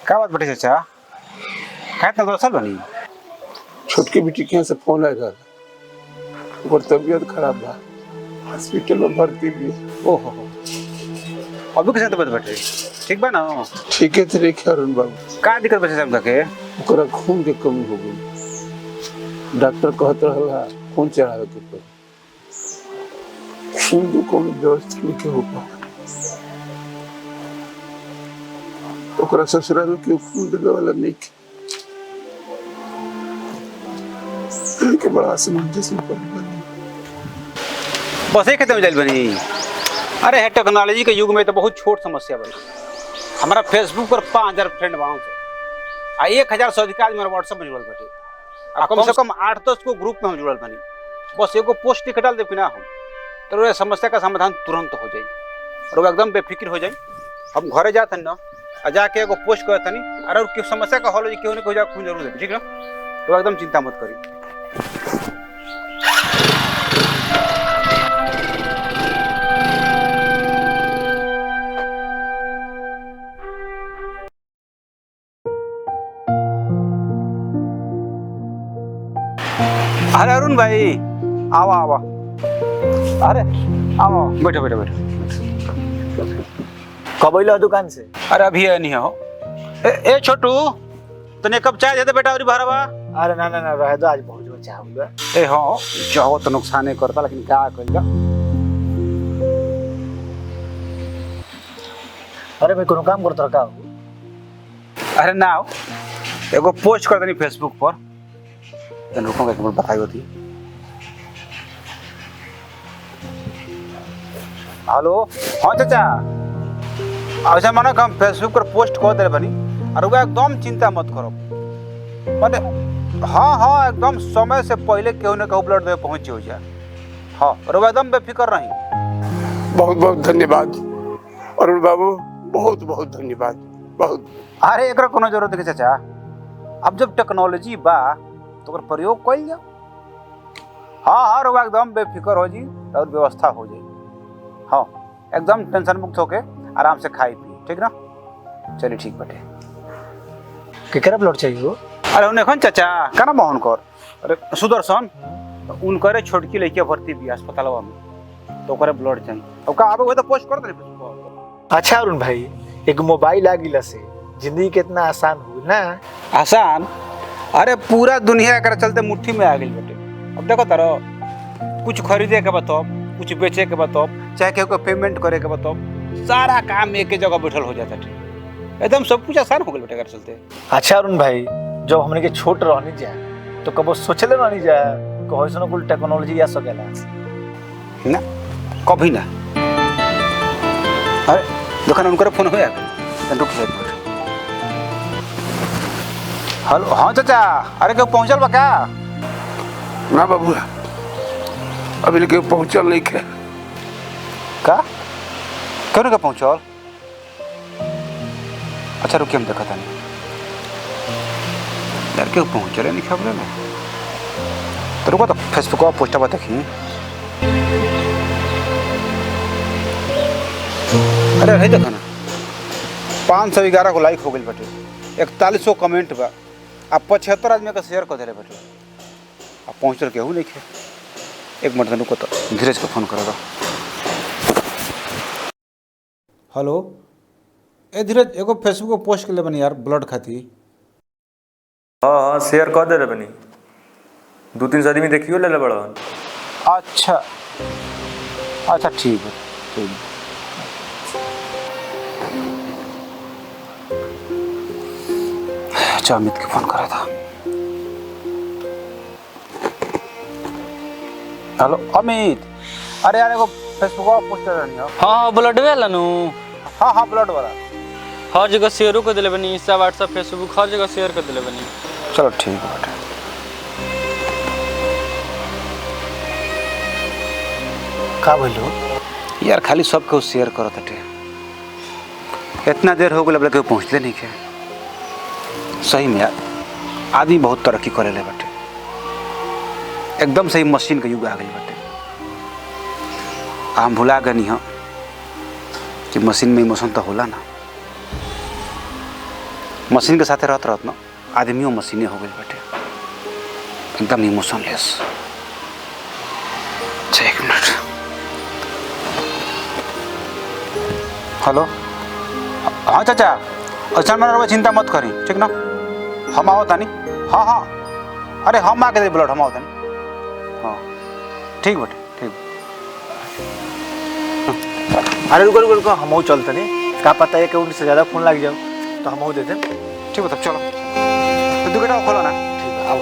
का बात बटे चाचा काय इतना दोसल बनी छोटकी बेटी के यहाँ से फोन आया था और तबीयत खराब बा हॉस्पिटल में भर्ती भी है। ओहो हो अभी कैसे तबियत बटे ठीक बा ना ठीक है तेरे क्या अरुण बाबू का दिक्कत बचे सब के ओकरा खून के कमी हो गई डॉक्टर कहत रहला खून चढ़ावे के पड़ी खून को कौन व्यवस्था नहीं हो पा ओकरा ससुराल में क्यों खून देवे वाला नहीं के बड़ा असमंजस में पड़ गई। बस एक खत्म जाइल बनी अरे है टेक्नोलॉजी के युग में तो बहुत छोट समस्या बनी हमारा फेसबुक पर 5000 फ्रेंड बाँव आ 1000 से अधिक आदमी व्हाट्सएप में जुड़ल बटे आ कम से कम 8-10 को ग्रुप में हम जुड़ल बनी बस एगो पोस्ट लिख डाल दे कि ना हम तो समस्या का समाधान तुरंत हो जाए और वो एकदम बेफिक्र हो जाए हम घरे जाते ना आ जाके एगो पोस्ट करते नहीं अरे क्यों समस्या का हल हो क्यों नहीं हो जाए खून जरूर दे ठीक ना तो एकदम चिंता मत करी अरे अरुण भाई आवा आवा अरे आओ बैठो बैठो बैठो कब अइलो दुकान से? अरे अभी नहीं हो ए छोटू तने कब चाय दे दे बेटा और भरवा अरे ना ना ना रह दो आज बहुत जो चाहूंगा। ए हो चाहो तो नुकसान नहीं करता लेकिन क्या करेगा अरे भाई कोनो काम करत रहा अरे ना हो एगो पोस्ट कर देनी फेसबुक पर तन रुको एक मिनट बताई होती हेलो हाँ चाचा ऐसा मानो कि हम फेसबुक पर पोस्ट कर दे बनी और वो एकदम चिंता मत करो माने हाँ हाँ एकदम समय से पहले केहू ने कहू ब्लड दे पहुंच हो जाए हाँ और वो एकदम बेफिक्र रही बहुत बहुत धन्यवाद अरुण बाबू बहुत बहुत धन्यवाद बहुत। अरे एक कोनो जरूरत नहीं चाचा अब जब टेक्नोलॉजी बा तो ओकर प्रयोग कइल जाओ हाँ हाँ रोग एकदम बेफिक्र हो जी और व्यवस्था हो जाए हाँ एकदम टेंशन मुक्त होके आराम से खाई पी ठीक ना चलिए ठीक बटे केकरा ब्लड चाहिए हो? अरे उन्हें कौन चाचा का ना मोहन कर अरे सुदर्शन उनकर छोटकी लड़किया भर्ती भी अस्पतालवा में तो ओकरे ब्लड चाहिए अब का आबे हो तो पोस्ट कर दे फेसबुक अच्छा अरुण भाई एक मोबाइल आ गिला से जिंदगी कितना आसान हो ना। आसान अरे पूरा दुनिया एकरा चलते मुट्ठी में आ गई बेटे अब देखो तारो कुछ खरीदे के बताओ कुछ बेचे के बताओ चाहे केहू को पेमेंट करे के बताओ सारा काम एक ही जगह बैठल हो जाता है एकदम सब कुछ आसान हो गया बेटे एकरा चलते। अच्छा अरुण भाई जब हमने के छोट रहनी जाए तो कबो सोचले रहनी जाए कि ऐसा कुल टेक्नोलॉजी आ सकेला ना कभी ना अरे दुकान उनकर फोन हो रुक जाए हेलो हाँ चाचा अरे क्यों पहुंचल बा क्या ना बाबू अभी लेके पहुंचल नहीं है का क्यों नहीं पहुंचल अच्छा रुकिए हम देखा था नहीं यार क्यों पहुंचल नहीं खबर में तो रुको तो फेसबुक पर पोस्ट बता देखी अरे है देखो ना 511 को लाइक हो गई बटे 4100 कमेंट बा आप 75 आदमी का शेयर कर दे रहे बटे आप पहुँचल केहू नहीं खे एक मिनट रुको तो धीरज को फोन करेगा हेलो ए धीरज एगो फेसबुक पर पोस्ट कर ले बनी यार ब्लड खाती हाँ हाँ शेयर कर दे रहे बनी 2-3 आदमी देखियो ले बड़ा अच्छा अच्छा ठीक है ठीक है अच्छा अमित को फोन करा था हेलो अमित अरे यार एगो फेसबुक पर पोस्ट कर रही हो हाँ ब्लड वाला नु हाँ हाँ ब्लड वाला हर जगह शेयर कर दिले बनी इंस्टा व्हाट्सएप फेसबुक हर जगह शेयर कर दिले बनी चलो ठीक है बेटा का बोलो यार खाली सब के शेयर करो थे इतना देर हो गया लगे पहुँचले नहीं के सही में यार आदमी बहुत तरक्की करे ले बटे एकदम सही मशीन के युग आ गई बटे हम भुला गए नहीं कि मशीन में इमोशन तो होला ना मशीन के साथे रहत रहत ना आदमियों मशीने हो गई बैठे, एकदम इमोशनलेस। अच्छा, एक मिनट। हेलो, हाँ चाचा, अच्छा मैंने चिंता मत करी, ठीक ना? हम आओ तानी। हाँ हाँ, अरे हम आके दे ब्लड, हम आओ तानी। हाँ ठीक बेटे, ठीक। अरे रुको रुको रुको, हम चलते नहीं, क्या पता है कि उनसे ज़्यादा फोन लग जाओ तो हम दे दें। ठीक है, तब चलो। तो दुकान खोलो ना। ठीक है, आओ।